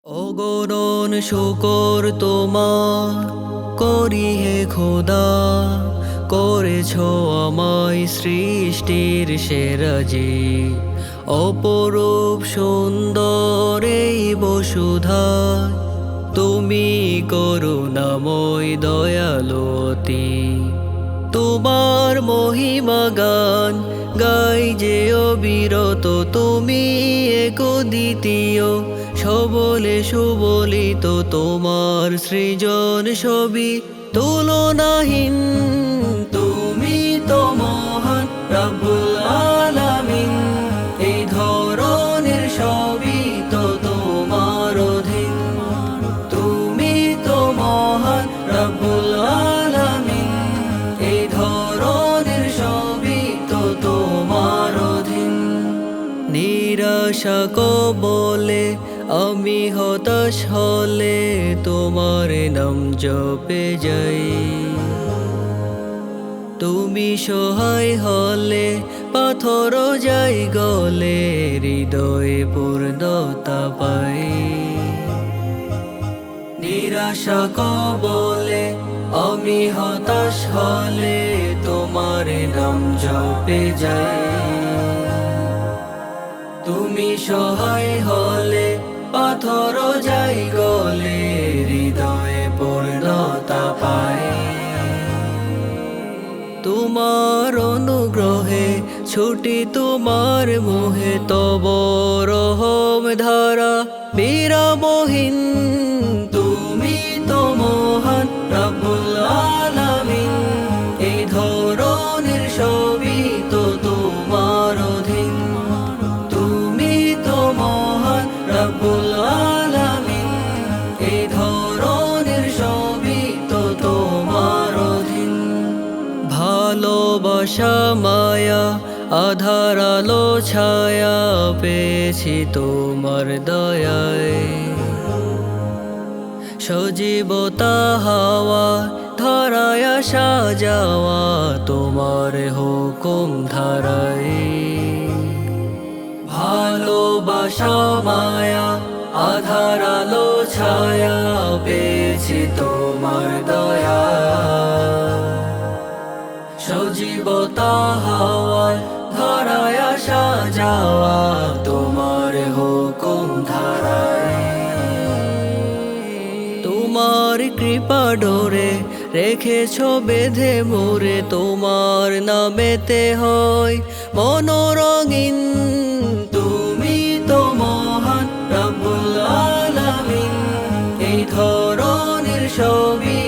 অগণন শুকর তোমার করি হে খোদা, করেছ আমায় সৃষ্টির সেরা জীব। অপরূপ সুন্দর এই বসুধায় তুমি করুণাময় দয়ালুতি। তোমার মহিমা গান গাই যে অবিরত, তুমি এক দ্বিতীয় সবলে সুবলিত। তোমার সৃজন ছবি তুলনাহীন, তুমি তো মহান রব্বুল আলামিন। এই ধরনের সবই তো তোমার অধীন, তুমি তো মহান রব্বুল আলামিন। এই ধরনের সবই তো তোমার অধীন। নিরাশা কবলে আমি হতাশ হলে তোমার নাম জপে যাই। তুমি সহায় হলে পাথর যাই গলে, হৃদয়ে পূর্ণতা পাই। নিরাশা কবলে আমি হতাশ হলে তোমার নাম জপে যাই। তুমি সহায় হলে পাথর যাই গলে, হৃদয়ে পূর্ণতা পাই। তোমার অনুগ্রহে ছুটি তোমার মোহে, তব রহম ধারা বিরামহীন। তুমি তো মহান রব্বুল আলামিন। এই ধরনের সবই তো তোমার অধীন, তুমি তো মহান রব্বুল আলামিন। এই ধরনের সবই তো তোমার অধীন। ভালোবাসা মায়া আধার আলো ছায়া পেয়েছি তোমার দয়ায়। সজীবতা হাওয়া ধরায় আসা যাওয়া তোমার হুকুম ধারায়। ভালোবাসা মায়া আধার আলো ছায়া পেয়েছি তোমার দয়া। সজীবতা হাওয়ায় ধরায় আসা যাওয়া তোমার হুকুম ধারায়। তোমার কৃপা ডোরে রেখেছ বেঁধে মোরে, তোমার নামেতে হয় মনোরঙিন। তুমি তো মহান রব্বুল আলামিন। এই ধরনের সবই